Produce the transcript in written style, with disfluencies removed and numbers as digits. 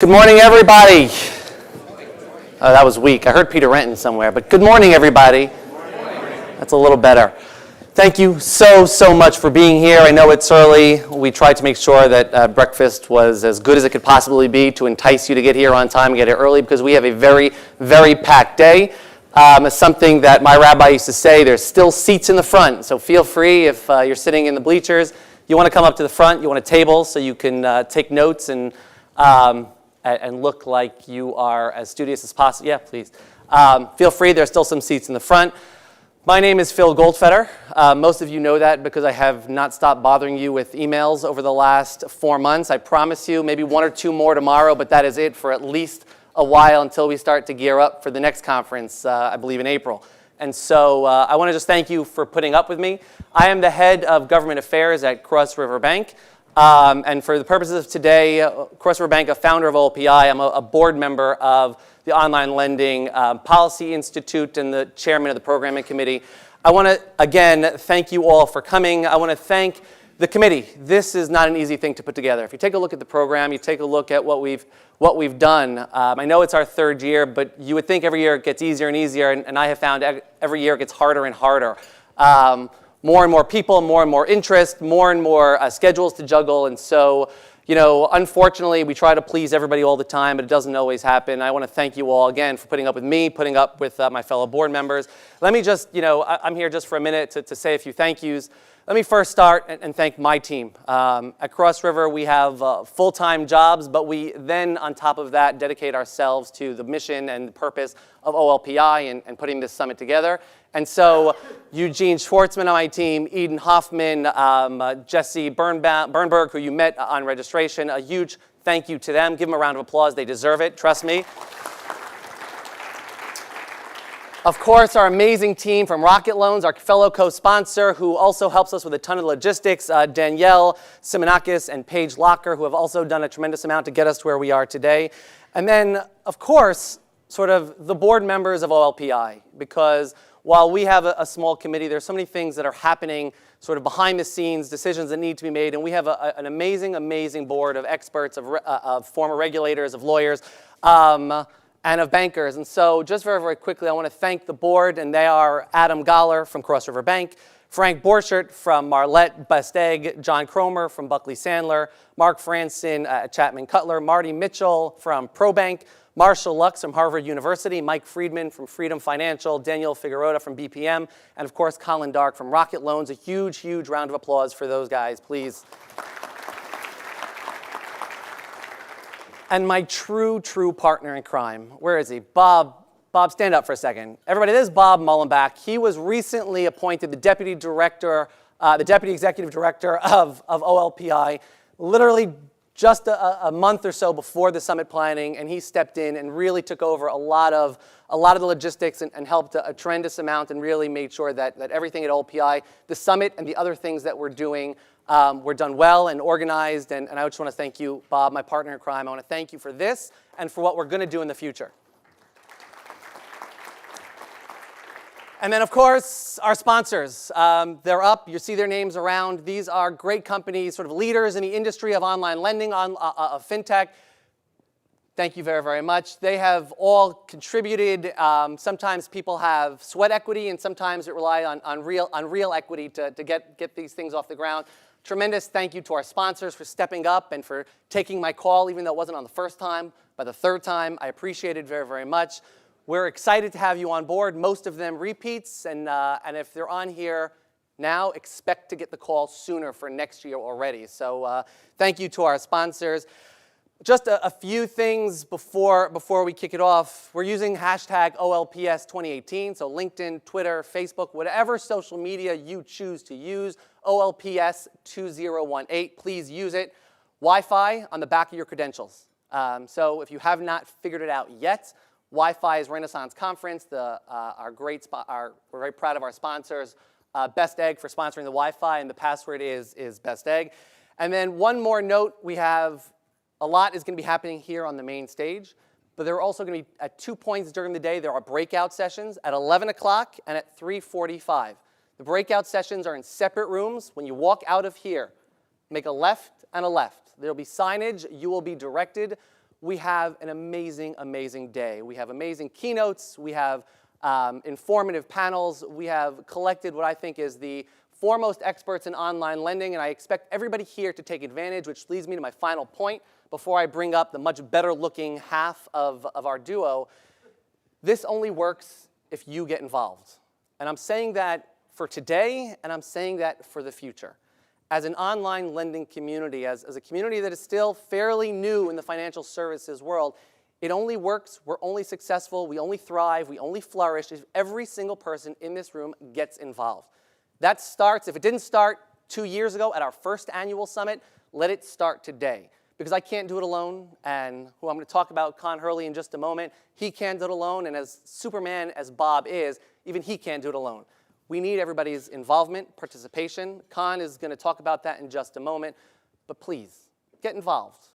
Good morning, everybody. Oh, that was weak. I heard Peter Renton somewhere, but good morning, everybody. That's a little better. Thank you so much for being here. I know it's early. We tried to make sure that breakfast was as good as it could possibly be to entice you to get here on time and get here early because we have a very packed day. It's something that my rabbi used to say, there's still seats in the front, so feel free if you're sitting in the bleachers. You want to come up to the front, you want a table so you can take notes and look like you are as studious as possible. Yeah, please. Feel free. There's still some seats in the front. My name is Phil Goldfeder. Most of you know that because I have not stopped bothering you with emails over the last 4 months. I promise you maybe 1 or 2 more tomorrow, but that is it for at least a while until we start to gear up for the next conference, I believe in April. And so I want to just thank you for putting up with me. I am the head of government affairs at Cross River Bank. And for the purposes of today, Cross River Bank, a founder of OLPI, I'm a board member of the Online Lending Policy Institute and the chairman of the programming committee. I want to, again, thank you all for coming. I want to thank the committee. This is not an easy thing to put together. If you take a look at the program, you take a look at what we've done. I know it's our 3rd year, but you would think every year it gets easier and easier, and I have found every year it gets harder and harder. More and more people, more and more interest, more and more schedules to juggle. And so, you know, unfortunately, we try to please everybody all the time, but it doesn't always happen. I want to thank you all again for putting up with me, putting up with my fellow board members. Let me just, I'm here just for a minute to say a few thank yous. Let me first start and thank my team. At Cross River, we have full-time jobs, but we then, on top of that, dedicate ourselves to the mission and the purpose of OLPI and putting this summit together. And so Eugene Schwartzman on my team, Eden Hoffman, Jesse Bernberg, who you met on registration, a huge thank you to them. Give them a round of applause. They deserve it. Trust me. Of course, our amazing team from Rocket Loans, our fellow co-sponsor, who also helps us with a ton of logistics, Danielle Simonakis and Paige Locker, who have also done a tremendous amount to get us to where we are today. And then, of course, sort of the board members of OLPI, because while we have a small committee, there's so many things that are happening sort of behind the scenes, decisions that need to be made, and we have an amazing board of experts, of former regulators, of lawyers, and of bankers. And so just very quickly, I want to thank the board, and they are Adam Goller from Cross River Bank, Frank Borchert from Marlette Best Egg, John Cromer from Buckley Sandler, Mark Franson at Chapman Cutler, Marty Mitchell from ProBank, Marshall Lux from Harvard University, Mike Friedman from Freedom Financial, Daniel Figueroa from BPM, and of course Colin Dark from Rocket Loans. A huge round of applause for those guys, please. And my true partner in crime, where is he? Bob, stand up for a second. Everybody, this is Bob Mullenbach. He was recently appointed the deputy executive director of OLPI, literally just a month or so before the summit planning, and he stepped in and really took over a lot of the logistics and helped a tremendous amount and really made sure that everything at OLPI, the summit and the other things that we're doing, were done well and organized. And I just want to thank you, Bob, my partner in crime. I want to thank you for this and for what we're going to do in the future. And then, of course, our sponsors. They're up. You see their names around. These are great companies, sort of leaders in the industry of online lending, of fintech. Thank you very much. They have all contributed. Sometimes people have sweat equity, and sometimes it relies on real equity to get these things off the ground. Tremendous thank you to our sponsors for stepping up and for taking my call, even though it wasn't on the first time, but the 3rd time. I appreciate it very much. We're excited to have you on board. Most of them repeats, and if they're on here now, expect to get the call sooner for next year already. So thank you to our sponsors. Just a few things before we kick it off. We're using hashtag OLPS 2018, so LinkedIn, Twitter, Facebook, whatever social media you choose to use, OLPS 2018, please use it. Wi-Fi on the back of your credentials. So if you have not figured it out yet, Wi-Fi is Renaissance Conference. We're very proud of our sponsors. Best Egg for sponsoring the Wi-Fi, and the password is Best Egg. And then one more note, we have a lot is going to be happening here on the main stage, but there are also going to be at 2 points during the day, there are breakout sessions at 11 o'clock and at 3:45. The breakout sessions are in separate rooms. When you walk out of here, make a left and a left. There will be signage. You will be directed we have an amazing, amazing day. We have amazing keynotes. We have informative panels. We have collected what I think is the foremost experts in online lending, and I expect everybody here to take advantage, which leads me to my final point before I bring up the much better looking half of our duo. This only works if you get involved. And I'm saying that for today, and I'm saying that for the future. As an online lending community, as a community that is still fairly new in the financial services world, it only works, we're only successful, we only thrive, we only flourish if every single person in this room gets involved. That starts, if it didn't start 2 years ago at our first annual summit, let it start today. Because I can't do it alone, and who I'm going to talk about, Con Hurley, in just a moment, he can't do it alone, and as Superman as Bob is, even he can't do it alone. We need everybody's involvement, participation. Con is going to talk about that in just a moment, but please, get involved.